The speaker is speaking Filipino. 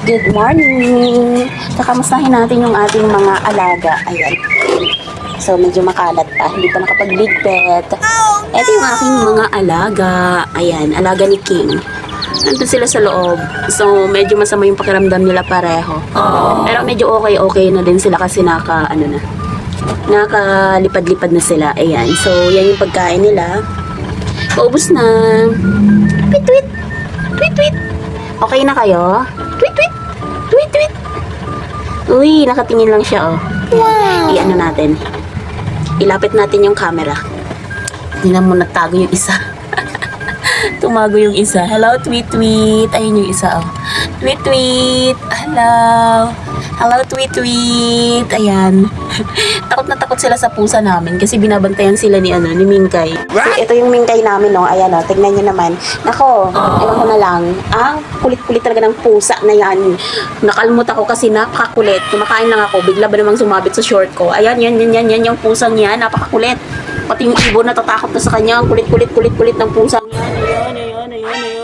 Good morning! Kakamustahin natin yung ating mga alaga. Ayan. So, medyo makalat pa. Hindi pa nakapagligpit. Ito yung aking mga alaga. Ayan, alaga ni King. Nandun sila sa loob. So, medyo masama yung pakiramdam nila pareho. Pero medyo okay na din sila kasi nakalipad-lipad na sila. Ayan. So, yan yung pagkain nila. Paubos na. Tweet, tweet. Tweet, tweet. Okay na kayo? Tweet, tweet. Tweet, tweet. Uy, nakatingin lang siya, oh. Wow. I-ano natin. Ilapit natin yung camera. Tingnan mo, nagtago yung isa. Tumago yung isa. Hello, tweet, tweet. Ayun yung isa, oh. Tweet, tweet. Hello. Hello, tweet, tweet. Ayan. Takot na takot sila sa pusa namin kasi binabantayan sila ni Mingkay. So, ito yung Mingkay namin, no. Ayan, oh. Tignan nyo naman. Nako, ewan ko na lang. Ang kulit-kulit talaga ng pusa na yan. Nakalmot ako kasi napakakulit. Kumakain lang ako. Bigla ba namang sumabit sa short ko. Ayan, yan yung pusang yan. Napakakulit. Pati yung ibon natatakot na sa kanya. Ang kulit-kulit ng pusang yan. Ayan.